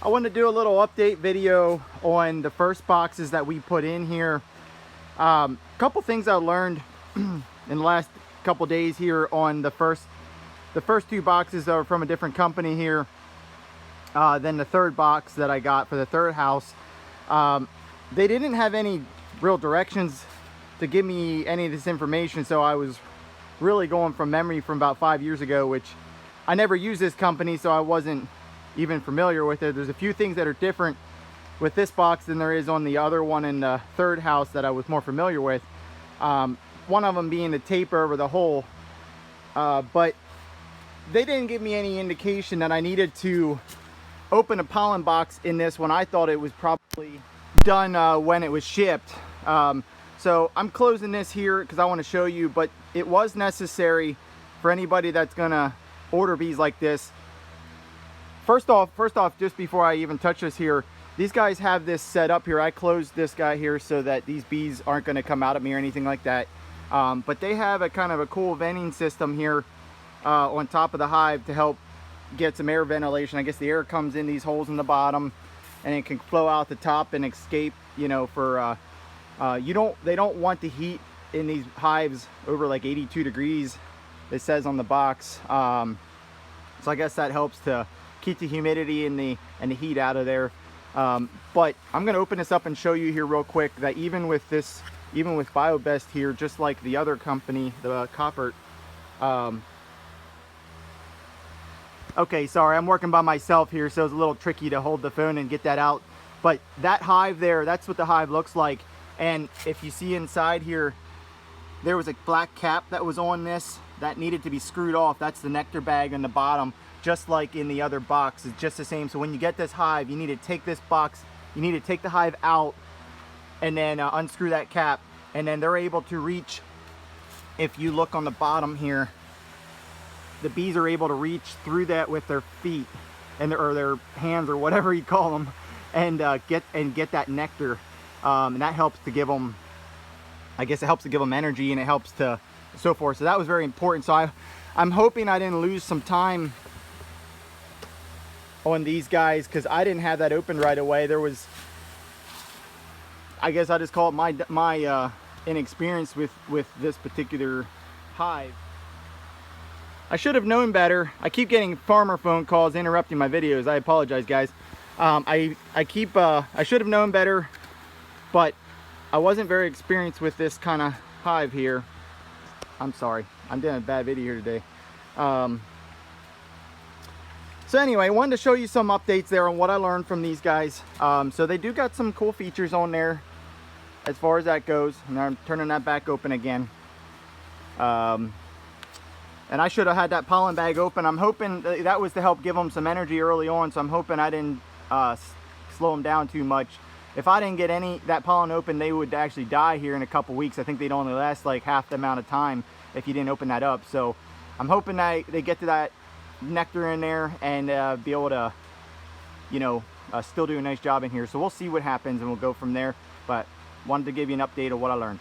I want to do a little update video on the first boxes that we put in here. Couple things I learned in the last couple days here on the first two boxes are from a different company here than the third box that I got for the third house. They didn't have any real directions to give me any of this information, so I was really going from memory from about 5 years ago, which I never used this company, so I wasn't even familiar with it. There's a few things that are different with this box than there is on the other one in the third house that I was more familiar with. One of them being the taper over the hole, but they didn't give me any indication that I needed to open a pollen box in this one. I thought it was probably done when it was shipped. So I'm closing this here because I want to show you, but it was necessary for anybody that's gonna order bees like this. First off, just before I even touch this here, these guys have this set up here. I closed this guy here so that these bees aren't going to come out at me or anything like that. But they have a kind of a cool venting system here on top of the hive to help get some air ventilation. I guess the air comes in these holes in the bottom and it can flow out the top and escape, you know, for they don't want the heat in these hives over like 82 degrees, it says on the box. So I guess that helps to keep the humidity and the heat out of there. But I'm going to open this up and show you here real quick that even with BioBest here, just like the other company, the Copper. Okay, sorry, I'm working by myself here, so it's a little tricky to hold the phone and get that out. But that hive there, that's what the hive looks like. And if you see inside here, there was a black cap that was on this that needed to be screwed off. That's the nectar bag on the bottom, just like in the other box. It's just the same. So when you get this hive, you need to take this box, you need to take the hive out and then unscrew that cap, and then they're able to reach. If you look on the bottom here, the bees are able to reach through that with their feet or their hands or whatever you call them, and get that nectar, and that helps to give them, I guess it helps to give them energy, and it helps to so forth. So that was very important. So I'm hoping I didn't lose some time on these guys because I didn't have that open right away. There was, I guess I just call it my inexperience with this particular hive. I should have known better. I keep getting farmer phone calls interrupting my videos. I apologize, guys. I should have known better, but I wasn't very experienced with this kind of hive here. I'm sorry, I'm doing a bad video here today. So anyway, I wanted to show you some updates there on what I learned from these guys. So they do got some cool features on there as far as that goes. And I'm turning that back open again. And I should have had that pollen bag open. I'm hoping that was to help give them some energy early on. So I'm hoping I didn't slow them down too much. If I didn't get that pollen open, they would actually die here in a couple weeks. I think they'd only last like half the amount of time if you didn't open that up. So I'm hoping that they get to that nectar in there and be able to, you know, still do a nice job in here. So we'll see what happens and we'll go from there. But wanted to give you an update of what I learned.